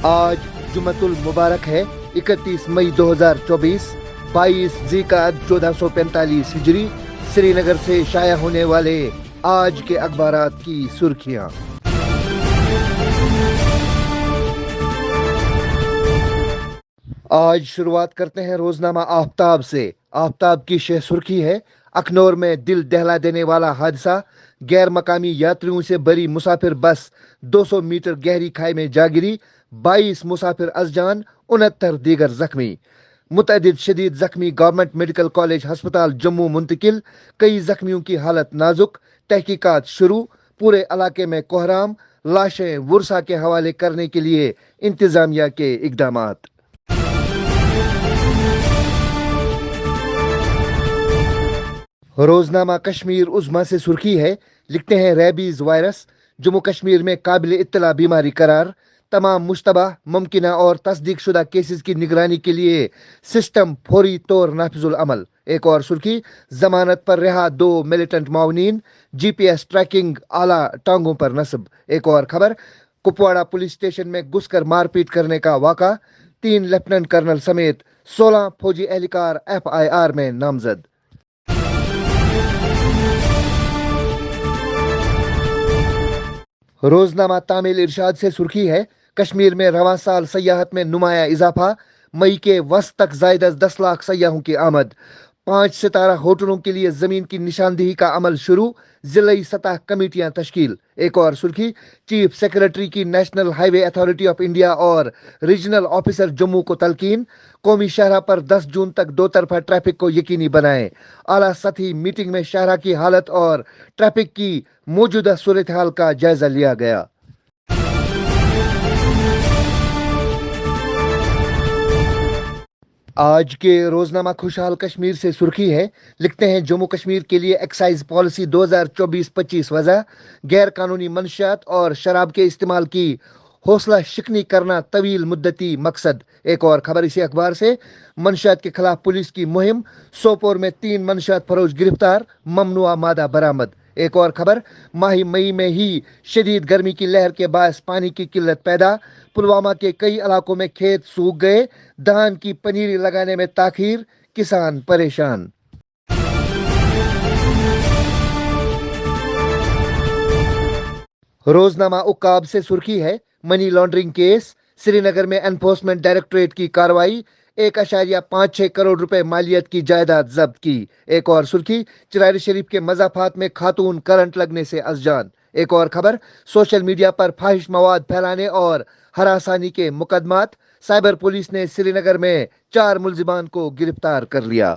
آج جمعۃ المبارک ہے 31 مئی 2024، 22 ذی-القعدہ 1445 ہجری۔ سری نگر سے شائع ہونے والے آج کے اخبارات کی سرخیاں۔ آج شروعات کرتے ہیں روزنامہ آفتاب سے۔ آفتاب کی شہ سرخی ہے: اخنور میں دل دہلا دینے والا حادثہ، غیر مقامی یاتریوں سے بھری مسافر بس 200 میٹر گہری کھائی میں جا گری، 22 مسافر از جان، 69 دیگر زخمی۔ متعدد شدید زخمی گورنمنٹ میڈیکل کالج ہسپتال جموں منتقل، کئی زخمیوں کی حالت نازک، تحقیقات شروع، پورے علاقے میں کوہرام، لاشیں ورثا کے حوالے کرنے کے لیے انتظامیہ کے اقدامات۔ روزنامہ کشمیر عظمیٰ سے سرخی ہے، لکھتے ہیں ریبیز وائرس جموں کشمیر میں قابل اطلاع بیماری قرار، تمام مشتبہ، ممکنہ اور تصدیق شدہ کیسز کی نگرانی کے لیے سسٹم فوری طور نافذ العمل۔ ایک اور سرخی: ضمانت پر رہا 2 ملیٹنٹ معاونین، جی پی ایس ٹریکنگ اعلیٰ ٹانگوں پر نصب۔ ایک اور خبر: کپواڑہ پولیس اسٹیشن میں گھس کر مار پیٹ کرنے کا واقعہ، 3 لیفٹیننٹ کرنل سمیت 16 فوجی اہلکار FIR میں نامزد۔ روزنامہ تامل ارشاد سے سرخی ہے، کشمیر میں رواں سال سیاحت میں نمایاں اضافہ، مئی کے وسط تک زائد از 10 لاکھ سیاحوں کی آمد، 5 ستارہ ہوٹلوں کے لیے زمین کی نشاندہی کا عمل شروع، ضلعی سطح کمیٹیاں تشکیل۔ ایک اور سرخی: چیف سیکرٹری کی national high way authority of India اور ریجنل آفیسر جموں کو تلقین، قومی شاہراہ پر 10 جون تک دو طرفہ ٹریفک کو یقینی بنائیں۔ اعلیٰ سطحی میٹنگ میں شاہراہ کی حالت اور ٹریفک کی موجودہ صورتحال کا جائزہ لیا گیا۔ آج کے روزنامہ خوشحال کشمیر سے سرخی ہے، لکھتے ہیں جموں کشمیر کے لیے ایکسائز پالیسی 2024-25 وضع، غیر قانونی منشیات اور شراب کے استعمال کی حوصلہ شکنی کرنا طویل مدتی مقصد۔ ایک اور خبر اسی اخبار سے: منشیات کے خلاف پولیس کی مہم، سوپور میں 3 منشیات فروش گرفتار، ممنوعہ مادہ برآمد۔ ایک اور خبر: ماہ مئی میں ہی شدید گرمی کی لہر کے باعث پانی کی قلت پیدا، پلوامہ کے کئی علاقوں میں کھیت سوکھ گئے، دھان کی پنیری لگانے میں تاخیر، کسان پریشان۔ روزنامہ عقاب سے سرخی ہے، منی لانڈرنگ کیس، سری نگر میں انفورسمنٹ ڈائریکٹوریٹ کی کارروائی، 1.56 کروڑ روپے مالیت کی جائیداد ضبط کی۔ ایک اور سرخی: چراری شریف کے مضافات میں خاتون کرنٹ لگنے سے از جان۔ ایک اور خبر: سوشل میڈیا پر فاحش مواد پھیلانے اور ہراسانی کے مقدمات، سائبر پولیس نے سری نگر میں 4 ملزمان کو گرفتار کر لیا۔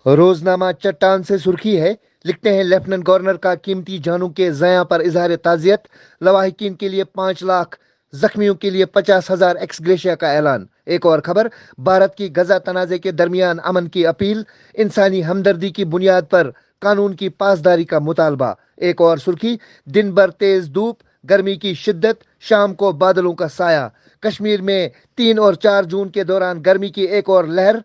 روزنامہ چٹان سے سرخی ہے، لکھتے ہیں لیفٹیننٹ گورنر کا قیمتی جانوں کے ضیاع پر اظہار تعزیت، لواحقین کے لیے 5 لاکھ، زخمیوں کے لیے 50,000 ایکس گریشیا کا اعلان۔ ایک اور خبر: بھارت کی غزہ تنازع کے درمیان امن کی اپیل، انسانی ہمدردی کی بنیاد پر قانون کی پاسداری کا مطالبہ۔ ایک اور سرخی: دن بھر تیز دھوپ، گرمی کی شدت، شام کو بادلوں کا سایہ، کشمیر میں 3 اور 4 جون کے دوران گرمی کی ایک اور لہر،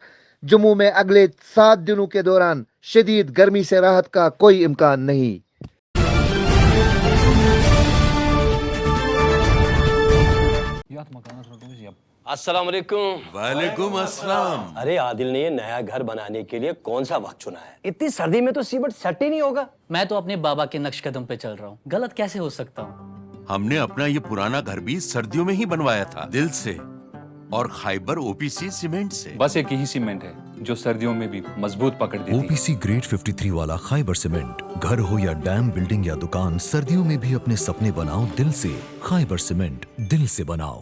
جموں میں اگلے 7 دنوں کے دوران شدید گرمی سے راحت کا کوئی امکان نہیں۔ السلام علیکم۔ وعلیکم السلام۔ ارے عادل نے یہ نیا گھر بنانے کے لیے کون سا وقت چنا ہے؟ اتنی سردی میں تو سیمنٹ سیٹ ہی نہیں ہوگا۔ میں تو اپنے بابا کے نقش قدم پہ چل رہا ہوں، غلط کیسے ہو سکتا ہوں؟ ہم نے اپنا یہ پرانا گھر بھی سردیوں میں ہی بنوایا تھا، دل سے، اور خیبر OPC سیمنٹ سے۔ بس ایک یہی سیمنٹ ہے جو سردیوں میں بھی مضبوط پکڑ دیتی ہے۔ OPC گریڈ 53 والا خیبر سیمنٹ، گھر ہو یا ڈیم، بلڈنگ یا دکان، سردیوں میں بھی اپنے سپنے بناؤ دل سے۔ خیبر سیمنٹ، دل سے بناؤ۔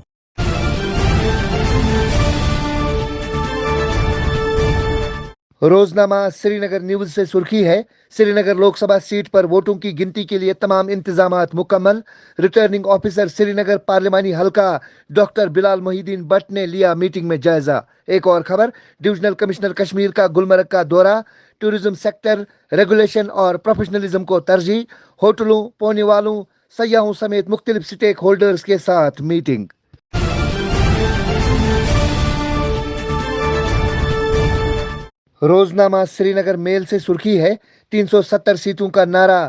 روزنامہ سری نگر نیوز سے سرخی ہے، سری نگر لوک سبھا سیٹ پر ووٹوں کی گنتی کے لیے تمام انتظامات مکمل، ریٹرننگ آفیسر سری نگر پارلیمانی حلقہ doctor Bilal Mohi Uddin but نے لیا میٹنگ میں جائزہ۔ ایک اور خبر: ڈویژنل کمشنر کشمیر کا گلمرگ کا دورہ، ٹورزم سیکٹر ریگولیشن اور پروفیشنلزم کو ترجیح، ہوٹلوں، پونے والوں، سیاحوں سمیت مختلف سٹیک ہولڈرز کے ساتھ میٹنگ۔ روزنامہ سری نگر میل سے سرخی ہے، 370 سیٹوں کا نعرہ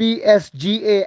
PSGA